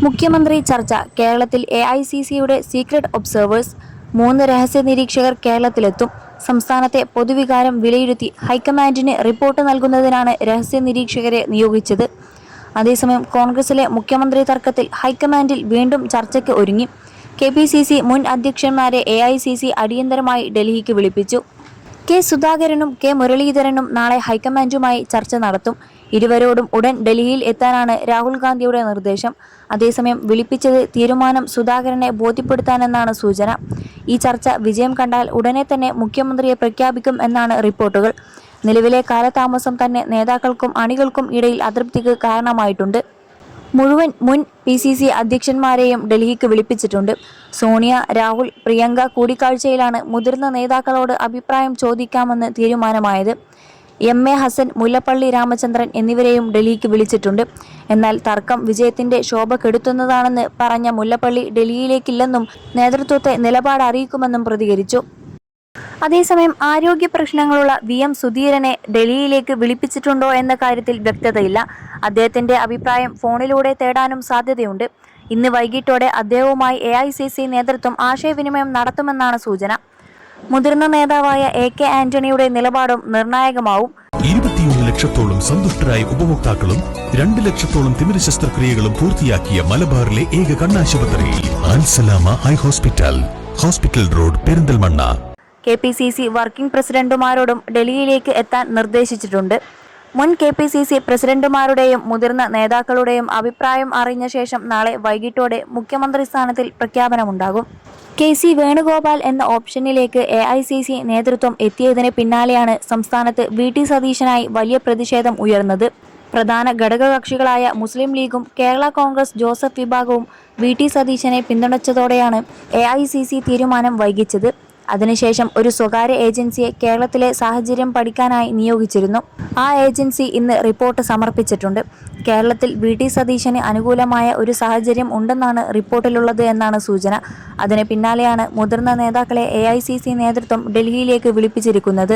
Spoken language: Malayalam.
മുഖ്യമന്ത്രി ചർച്ച. കേരളത്തിൽ AICCയുടെ സീക്രട്ട് ഒബ്സർവേഴ്സ്. 3 രഹസ്യ നിരീക്ഷകർ കേരളത്തിലെത്തും. സംസ്ഥാനത്തെ പൊതുവികാരം വിലയിരുത്തി ഹൈക്കമാൻഡിന് റിപ്പോർട്ട് നൽകുന്നതിനാണ് രഹസ്യ നിരീക്ഷകരെ നിയോഗിച്ചത്. അതേസമയം കോൺഗ്രസിലെ മുഖ്യമന്ത്രി തർക്കത്തിൽ ഹൈക്കമാൻഡിൽ വീണ്ടും ചർച്ചയ്ക്ക് ഒരുങ്ങി. KPCC മുൻ അധ്യക്ഷന്മാരെ AICC അടിയന്തരമായി ഡൽഹിക്ക് വിളിപ്പിച്ചു. K. സുധാകരനും K. മുരളീധരനും നാളെ ഹൈക്കമാൻഡുമായി ചർച്ച നടത്തും. ഇരുവരോടും ഉടൻ ഡൽഹിയിൽ എത്താനാണ് രാഹുൽ ഗാന്ധിയുടെ നിർദ്ദേശം. അതേസമയം വിളിപ്പിച്ചത് തീരുമാനം സുധാകരനെ ബോധ്യപ്പെടുത്താനെന്നാണ് സൂചന. ഈ ചർച്ച വിജയം കണ്ടാൽ ഉടനെ തന്നെ മുഖ്യമന്ത്രിയെ പ്രഖ്യാപിക്കും എന്നാണ് റിപ്പോർട്ടുകൾ. നിലവിലെ കാലതാമസം തന്നെ നേതാക്കൾക്കും അണികൾക്കും ഇടയിൽ അതൃപ്തിക്ക് കാരണമായിട്ടുണ്ട്. മുഴുവൻ മുൻ PCC അധ്യക്ഷന്മാരെയും ഡൽഹിക്ക് വിളിപ്പിച്ചിട്ടുണ്ട്. സോണിയ, രാഹുൽ, പ്രിയങ്ക കൂടിക്കാഴ്ചയിലാണ് മുതിർന്ന നേതാക്കളോട് അഭിപ്രായം ചോദിക്കാമെന്ന് തീരുമാനമായത്. MA ഹസൻ, മുല്ലപ്പള്ളി രാമചന്ദ്രൻ എന്നിവരെയും ഡൽഹിക്ക് വിളിച്ചിട്ടുണ്ട്. എന്നാൽ തർക്കം വിജയത്തിന്റെ ശോഭ കെടുത്തുന്നതാണെന്ന് പറഞ്ഞ മുല്ലപ്പള്ളി ഡൽഹിയിലേക്കില്ലെന്നും നേതൃത്വത്തെ നിലപാട് അറിയിക്കുമെന്നും പ്രതികരിച്ചു. അതേസമയം ആരോഗ്യ പ്രശ്നങ്ങളുള്ള VM സുധീരനെ ഡൽഹിയിലേക്ക് വിളിപ്പിച്ചിട്ടുണ്ടോ എന്ന കാര്യത്തിൽ വ്യക്തതയില്ല. അദ്ദേഹത്തിന്റെ അഭിപ്രായം ഫോണിലൂടെ തേടാനും സാധ്യതയുണ്ട്. ഇന്ന് വൈകിട്ടോടെ അദ്ദേഹവുമായി AICC നേതൃത്വം ആശയവിനിമയം നടത്തുമെന്നാണ് സൂചന. മുതിർന്ന നേതാവായ AK ആന്റണിയുടെ നിലപാടും നിർണായകമാവും. 21 ലക്ഷത്തോളം സന്തുഷ്ടരായ ഉപഭോക്താക്കളും 2 ലക്ഷത്തോളം തിമിര ശസ്ത്രക്രിയകളും പൂർത്തിയാക്കിയ മലബാറിലെ ഏക കണ്ണാശുപത്രി Ansalama high hospital, hospital road, Perinthalmanna. KPCC working പ്രസിഡന്റുമാരോടും ഡൽഹിയിലേക്ക് എത്താൻ നിർദ്ദേശിച്ചിട്ടുണ്ട്. മുൻ KPCC പ്രസിഡന്റുമാരുടെയും മുതിർന്ന നേതാക്കളുടെയും അഭിപ്രായം അറിഞ്ഞ ശേഷം നാളെ വൈകിട്ടോടെ മുഖ്യമന്ത്രി സ്ഥാനത്തിൽ പ്രഖ്യാപനമുണ്ടാകും. KC വേണുഗോപാൽ എന്ന ഓപ്ഷനിലേക്ക് AICC നേതൃത്വം എത്തിയതിന് പിന്നാലെയാണ് സംസ്ഥാനത്ത് VT സതീശനായി വലിയ പ്രതിഷേധം ഉയർന്നത്. പ്രധാന ഘടകകക്ഷികളായ മുസ്ലിം ലീഗും കേരള കോൺഗ്രസ് ജോസഫ് വിഭാഗവും VT സതീശനെ പിന്തുണച്ചതോടെയാണ് AICC തീരുമാനം വൈകിച്ചത്. അതിനുശേഷം ഒരു സ്വകാര്യ ഏജൻസിയെ കേരളത്തിലെ സാഹചര്യം പഠിക്കാനായി നിയോഗിച്ചിരുന്നു. ആ ഏജൻസി ഇന്ന് റിപ്പോർട്ട് സമർപ്പിച്ചിട്ടുണ്ട്. കേരളത്തിൽ VT സതീശന് അനുകൂലമായ ഒരു സാഹചര്യം ഉണ്ടെന്നാണ് റിപ്പോർട്ടിലുള്ളത് എന്നാണ് സൂചന. അതിന് പിന്നാലെയാണ് മുതിർന്ന നേതാക്കളെ AICC നേതൃത്വം ഡൽഹിയിലേക്ക് വിളിപ്പിച്ചിരിക്കുന്നത്.